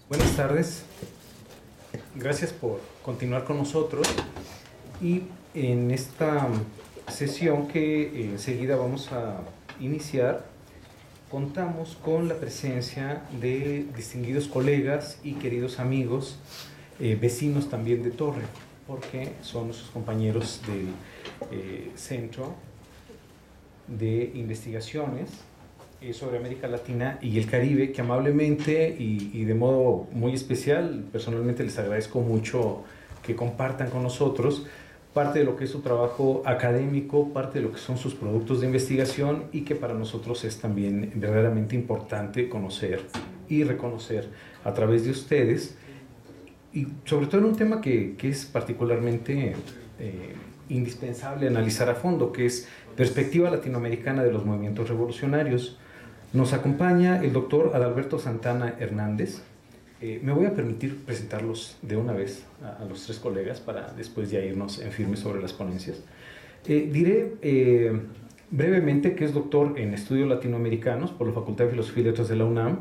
Buenas tardes, gracias por continuar con nosotros y en esta sesión que enseguida vamos a iniciar contamos con la presencia de distinguidos colegas y queridos amigos, vecinos también de Torre, porque son nuestros compañeros del Centro de Investigaciones sobre América Latina y el Caribe, que amablemente y de modo muy especial, personalmente les agradezco mucho que compartan con nosotros parte de lo que es su trabajo académico, parte de lo que son sus productos de investigación y que para nosotros es también verdaderamente importante conocer y reconocer a través de ustedes, y sobre todo en un tema que es particularmente indispensable analizar a fondo, que es perspectiva latinoamericana de los movimientos revolucionarios. Nos acompaña el doctor Adalberto Santana Hernández. Me voy a permitir presentarlos de una vez a los tres colegas para después ya irnos en firme sobre las ponencias. Diré brevemente que es doctor en estudios latinoamericanos por la Facultad de Filosofía y Letras de la UNAM.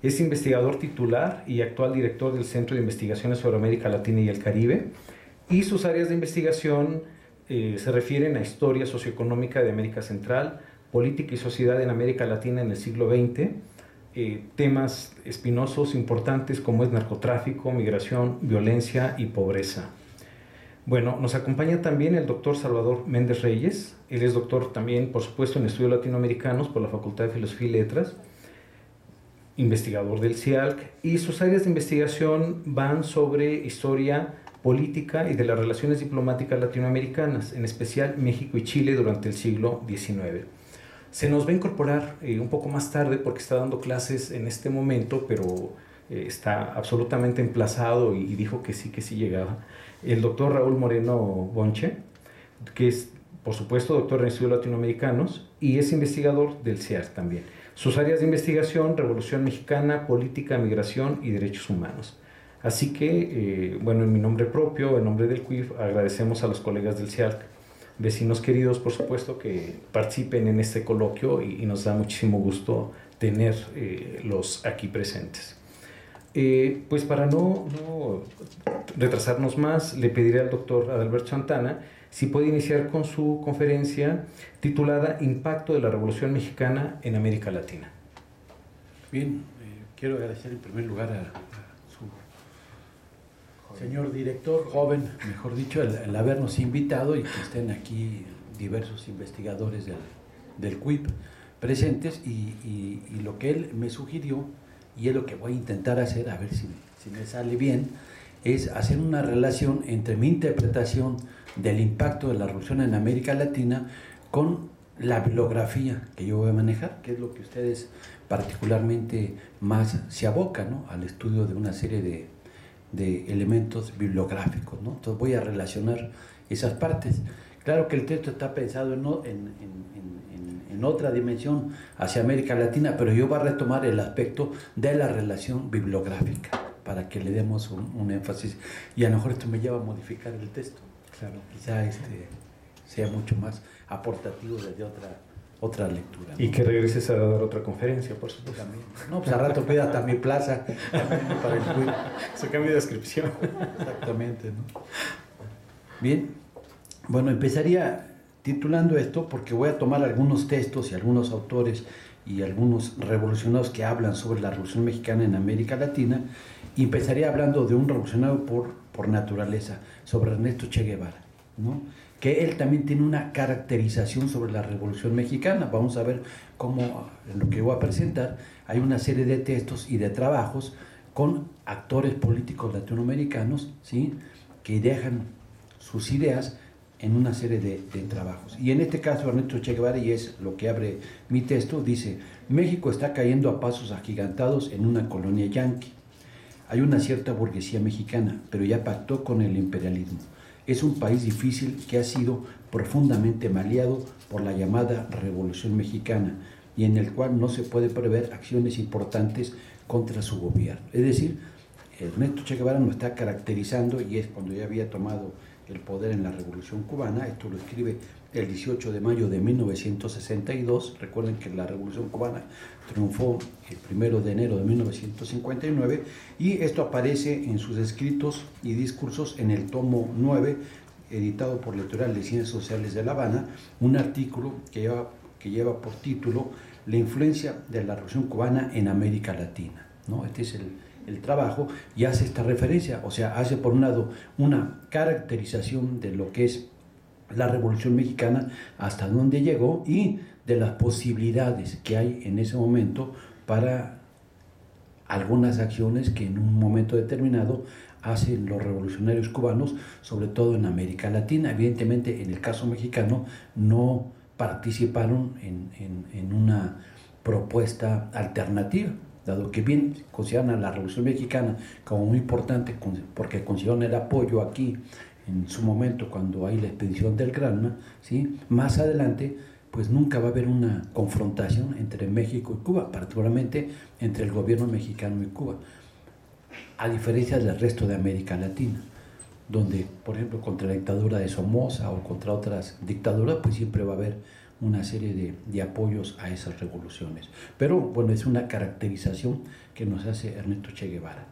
Es investigador titular y actual director del Centro de Investigaciones sobre América Latina y el Caribe. Y sus áreas de investigación se refieren a historia socioeconómica de América Central, política y sociedad en América Latina en el siglo XX, temas espinosos importantes como es narcotráfico, migración, violencia y pobreza. Bueno, nos acompaña también el doctor Salvador Méndez Reyes. Él es doctor también, por supuesto, en estudios latinoamericanos por la Facultad de Filosofía y Letras, investigador del CIALC, y sus áreas de investigación van sobre historia política y de las relaciones diplomáticas latinoamericanas, en especial México y Chile durante el siglo XIX. Se nos va a incorporar un poco más tarde porque está dando clases en este momento, pero está absolutamente emplazado y dijo que sí llegaba, el doctor Raúl Moreno Bonche, que es, por supuesto, doctor en estudios latinoamericanos y es investigador del CIALC también. Sus áreas de investigación: Revolución Mexicana, Política, Migración y Derechos Humanos. Así que, bueno, en mi nombre propio, en nombre del CUIF, agradecemos a los colegas del CIALC, vecinos queridos, por supuesto, que participen en este coloquio y nos da muchísimo gusto tenerlos aquí presentes. Pues para no retrasarnos más, le pediré al doctor Adalberto Santana si puede iniciar con su conferencia titulada Impacto de la Revolución Mexicana en América Latina. Bien, quiero agradecer en primer lugar a su señor director, joven, mejor dicho, el habernos invitado y que estén aquí diversos investigadores del CUIP presentes y lo que él me sugirió, y es lo que voy a intentar hacer, a ver si me sale bien, es hacer una relación entre mi interpretación del impacto de la revolución en América Latina con la bibliografía que yo voy a manejar, que es lo que ustedes particularmente más se abocan, ¿no?, al estudio de una serie de elementos bibliográficos, ¿no? Entonces voy a relacionar esas partes. Claro que el texto está pensado en otra dimensión hacia América Latina, pero yo voy a retomar el aspecto de la relación bibliográfica para que le demos un énfasis, y a lo mejor esto me lleva a modificar el texto. Claro, quizá sea mucho más aportativo desde otra lectura, ¿no? Y que regreses a dar otra conferencia, por supuesto. También. No, pues a rato pida hasta mi plaza para el CUIP. Se cambia de descripción. Exactamente, ¿no? Bien, bueno, empezaría titulando esto porque voy a tomar algunos textos y algunos autores y algunos revolucionarios que hablan sobre la Revolución Mexicana en América Latina, y empezaría hablando de un revolucionario por naturaleza, sobre Ernesto Che Guevara, ¿no?, que él también tiene una caracterización sobre la Revolución Mexicana. Vamos a ver cómo, en lo que voy a presentar, hay una serie de textos y de trabajos con actores políticos latinoamericanos, ¿sí?, que dejan sus ideas en una serie de trabajos. Y en este caso Ernesto Che Guevara, y es lo que abre mi texto, dice: México está cayendo a pasos agigantados en una colonia yanqui. Hay una cierta burguesía mexicana, pero ya pactó con el imperialismo. Es un país difícil que ha sido profundamente maleado por la llamada Revolución Mexicana y en el cual no se puede prever acciones importantes contra su gobierno. Es decir, Ernesto Che Guevara nos está caracterizando, y es cuando ya había tomado el poder en la Revolución Cubana. Esto lo escribe el 18 de mayo de 1962. Recuerden que la Revolución Cubana triunfó el 1 de enero de 1959 y esto aparece en sus escritos y discursos en el tomo 9, editado por la Editorial de Ciencias Sociales de La Habana, un artículo que lleva por título La influencia de la Revolución Cubana en América Latina, ¿no? Este es el trabajo y hace esta referencia, o sea, hace por un lado una caracterización de lo que es la Revolución Mexicana, hasta dónde llegó y de las posibilidades que hay en ese momento para algunas acciones que en un momento determinado hacen los revolucionarios cubanos, sobre todo en América Latina. Evidentemente, en el caso mexicano, no participaron en una propuesta alternativa, dado que bien consideran a la Revolución Mexicana como muy importante, porque consiguieron el apoyo aquí en su momento cuando hay la expedición del Granma, ¿sí? Más adelante pues nunca va a haber una confrontación entre México y Cuba, particularmente entre el gobierno mexicano y Cuba, a diferencia del resto de América Latina, donde, por ejemplo, contra la dictadura de Somoza o contra otras dictaduras, pues siempre va a haber una serie de apoyos a esas revoluciones. Pero, bueno, es una caracterización que nos hace Ernesto Che Guevara.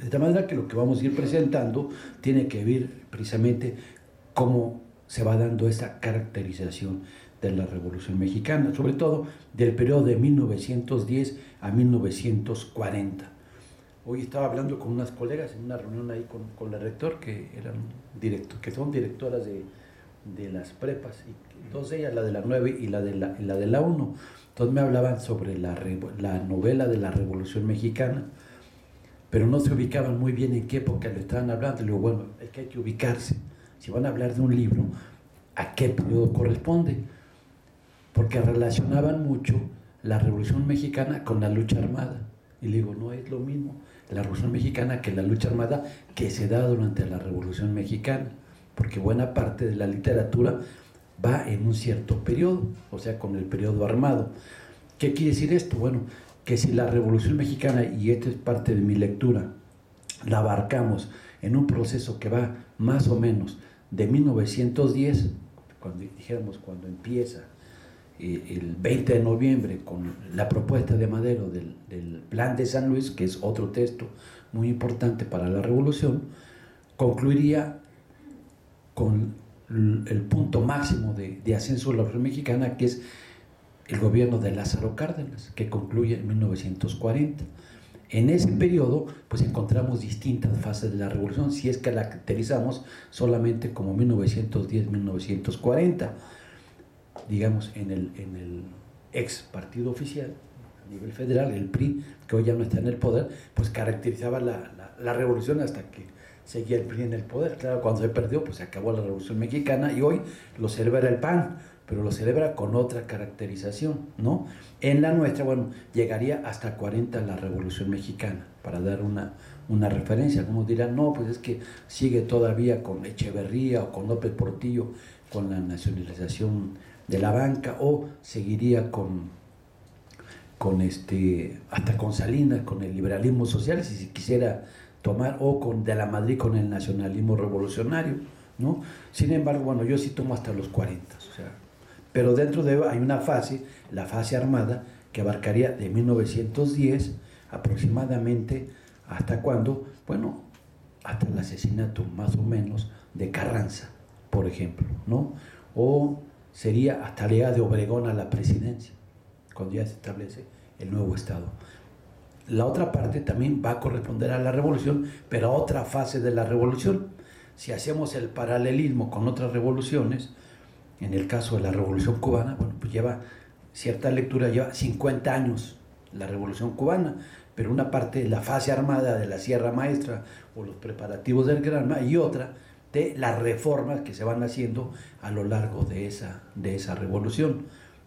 De tal manera que lo que vamos a ir presentando tiene que ver precisamente cómo se va dando esa caracterización de la Revolución Mexicana, sobre todo del periodo de 1910 a 1940. Hoy estaba hablando con unas colegas en una reunión ahí con la rector, que son directoras de las prepas, y dos de ellas, la de la 9 y la de la 1. Entonces me hablaban sobre la novela de la Revolución Mexicana, pero no se ubicaban muy bien en qué época lo estaban hablando. Le digo, bueno, es que hay que ubicarse. Si van a hablar de un libro, ¿a qué periodo corresponde? Porque relacionaban mucho la Revolución Mexicana con la lucha armada. Y le digo, no es lo mismo la Revolución Mexicana que la lucha armada que se da durante la Revolución Mexicana, porque buena parte de la literatura va en un cierto periodo, o sea, con el periodo armado. ¿Qué quiere decir esto? Bueno, que si la Revolución Mexicana, y esta es parte de mi lectura, la abarcamos en un proceso que va más o menos de 1910, cuando empieza el 20 de noviembre con la propuesta de Madero del Plan de San Luis, que es otro texto muy importante para la revolución, concluiría con el punto máximo de ascenso de la Revolución Mexicana, que es el gobierno de Lázaro Cárdenas, que concluye en 1940. En ese periodo, pues encontramos distintas fases de la revolución, si es que la caracterizamos solamente como 1910-1940. Digamos, en el ex partido oficial, a nivel federal, el PRI, que hoy ya no está en el poder, pues caracterizaba la revolución hasta que seguía el PRI en el poder. Claro, cuando se perdió, pues se acabó la Revolución Mexicana y hoy lo celebra el PAN, pero lo celebra con otra caracterización, ¿no? En la nuestra, bueno, llegaría hasta 40 la Revolución Mexicana, para dar una referencia. Algunos dirán, no, pues es que sigue todavía con Echeverría o con López Portillo, con la nacionalización de la banca, o seguiría hasta con Salinas, con el liberalismo social, si se quisiera tomar, o con de la Madrid con el nacionalismo revolucionario, ¿no? Sin embargo, bueno, yo sí tomo hasta los 40, o sea, pero dentro de hay una fase, la fase armada, que abarcaría de 1910 aproximadamente, ¿hasta cuándo? Bueno, hasta el asesinato más o menos de Carranza, por ejemplo, ¿no? O sería hasta la llegada de Obregón a la presidencia, cuando ya se establece el nuevo Estado. La otra parte también va a corresponder a la revolución, pero a otra fase de la revolución. Si hacemos el paralelismo con otras revoluciones, en el caso de la Revolución Cubana, bueno, pues lleva cierta lectura, lleva 50 años la Revolución Cubana, pero una parte de la fase armada de la Sierra Maestra o los preparativos del Granma, y otra de las reformas que se van haciendo a lo largo de esa revolución.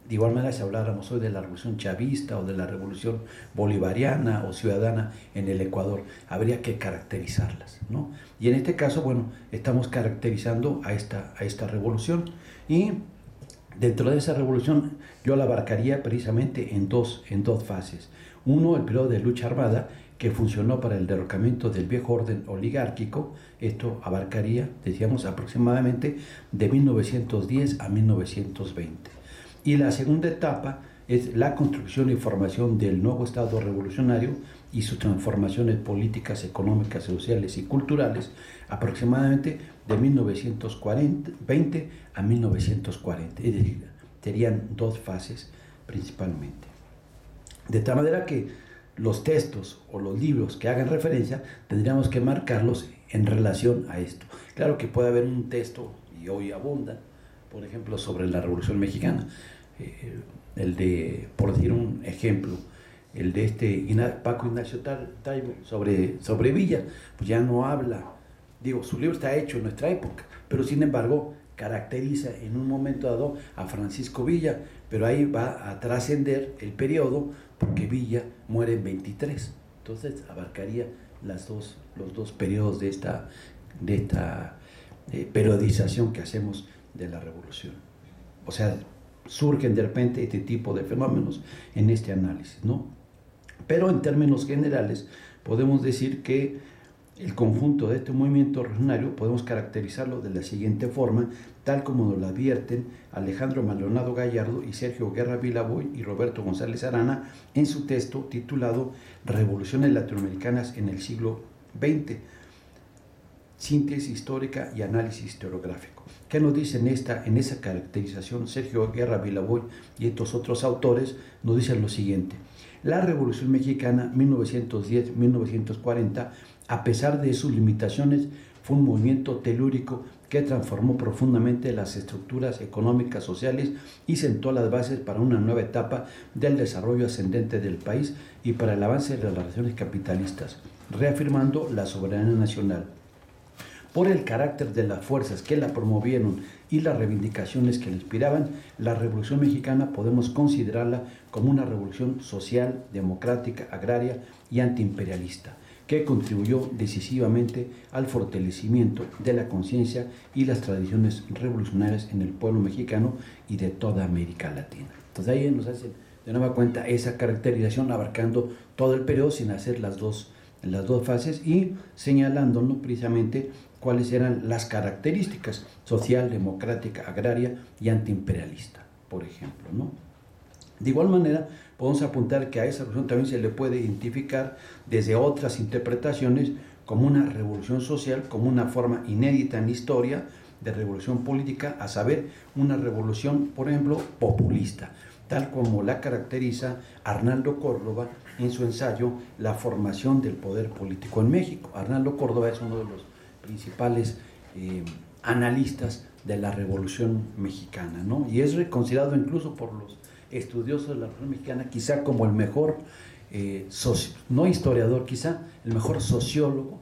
De igual manera, si habláramos hoy de la revolución chavista o de la revolución bolivariana o ciudadana en el Ecuador, habría que caracterizarlas, ¿no? Y en este caso, bueno, estamos caracterizando a esta revolución, y dentro de esa revolución yo la abarcaría precisamente en dos fases. Uno, el periodo de lucha armada, que funcionó para el derrocamiento del viejo orden oligárquico. Esto abarcaría, decíamos, aproximadamente de 1910 a 1920. Y la segunda etapa es la construcción y formación del nuevo Estado revolucionario y sus transformaciones políticas, económicas, sociales y culturales, aproximadamente de 1920 a 1940. Es decir, serían dos fases principalmente. De tal manera que los textos o los libros que hagan referencia tendríamos que marcarlos en relación a esto. Claro que puede haber un texto, y hoy abunda, por ejemplo, sobre la Revolución Mexicana, el de, por decir un ejemplo, el de Paco Ignacio Taibo sobre Villa, pues ya no habla, digo, su libro está hecho en nuestra época, pero sin embargo caracteriza en un momento dado a Francisco Villa, pero ahí va a trascender el periodo porque Villa muere en 23, entonces abarcaría los dos periodos de esta periodización que hacemos de la revolución. O sea, surgen de repente este tipo de fenómenos en este análisis, ¿no? Pero en términos generales podemos decir que el conjunto de este movimiento revolucionario podemos caracterizarlo de la siguiente forma, tal como nos lo advierten Alejandro Maldonado Gallardo y Sergio Guerra Vilaboy y Roberto González Arana en su texto titulado Revoluciones Latinoamericanas en el siglo XX, síntesis histórica y análisis historiográfico. ¿Qué nos dicen en esa caracterización Sergio Guerra Vilaboy y estos otros autores? Nos dicen lo siguiente: la Revolución Mexicana 1910-1940, a pesar de sus limitaciones, fue un movimiento telúrico que transformó profundamente las estructuras económicas, sociales y sentó las bases para una nueva etapa del desarrollo ascendente del país y para el avance de las relaciones capitalistas, reafirmando la soberanía nacional. Por el carácter de las fuerzas que la promovieron y las reivindicaciones que la inspiraban, la Revolución Mexicana podemos considerarla como una revolución social, democrática, agraria y antiimperialista, que contribuyó decisivamente al fortalecimiento de la conciencia y las tradiciones revolucionarias en el pueblo mexicano y de toda América Latina. Entonces ahí nos hace de nueva cuenta esa caracterización abarcando todo el periodo sin hacer las dos fases y señalándonos precisamente cuáles eran las características social, democrática, agraria y antiimperialista, por ejemplo, ¿no? De igual manera, podemos apuntar que a esa revolución también se le puede identificar desde otras interpretaciones como una revolución social, como una forma inédita en la historia de revolución política, a saber, una revolución, por ejemplo, populista, tal como la caracteriza Arnaldo Córdoba en su ensayo La formación del poder político en México. Arnaldo Córdoba es uno de los principales analistas de la Revolución Mexicana, ¿no? Y es considerado incluso por los estudiosos de la Revolución Mexicana quizá como el mejor no historiador, quizá el mejor sociólogo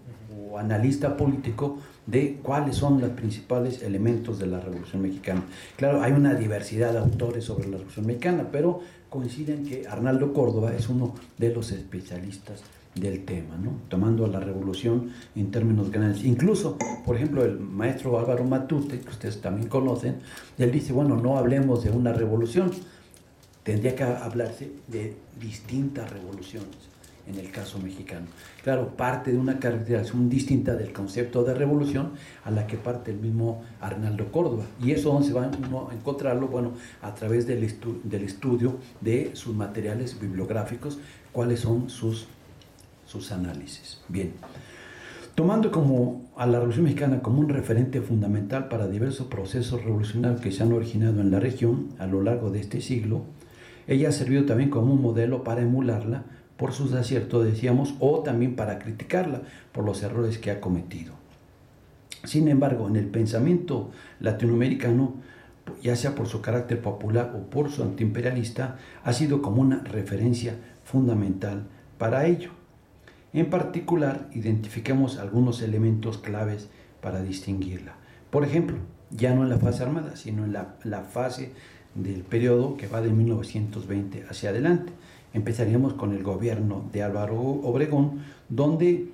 o analista político de cuáles son los principales elementos de la Revolución Mexicana. Claro, hay una diversidad de autores sobre la Revolución Mexicana, pero coinciden que Arnaldo Córdoba es uno de los especialistas del tema, ¿no? Tomando la revolución en términos grandes. Incluso, por ejemplo, el maestro Álvaro Matute, que ustedes también conocen, él dice, bueno, no hablemos de una revolución, tendría que hablarse de distintas revoluciones en el caso mexicano. Claro, parte de una caracterización distinta del concepto de revolución a la que parte el mismo Arnaldo Córdoba. Y eso donde se va uno a encontrarlo, bueno, a través del estudio de sus materiales bibliográficos, cuáles son sus análisis. Bien, tomando a la Revolución Mexicana como un referente fundamental para diversos procesos revolucionarios que se han originado en la región a lo largo de este siglo, ella ha servido también como un modelo para emularla por sus aciertos, decíamos, o también para criticarla por los errores que ha cometido. Sin embargo, en el pensamiento latinoamericano, ya sea por su carácter popular o por su antiimperialista, ha sido como una referencia fundamental para ello. En particular, identificamos algunos elementos claves para distinguirla. Por ejemplo, ya no en la fase armada, sino en la fase del periodo que va de 1920 hacia adelante. Empezaríamos con el gobierno de Álvaro Obregón, donde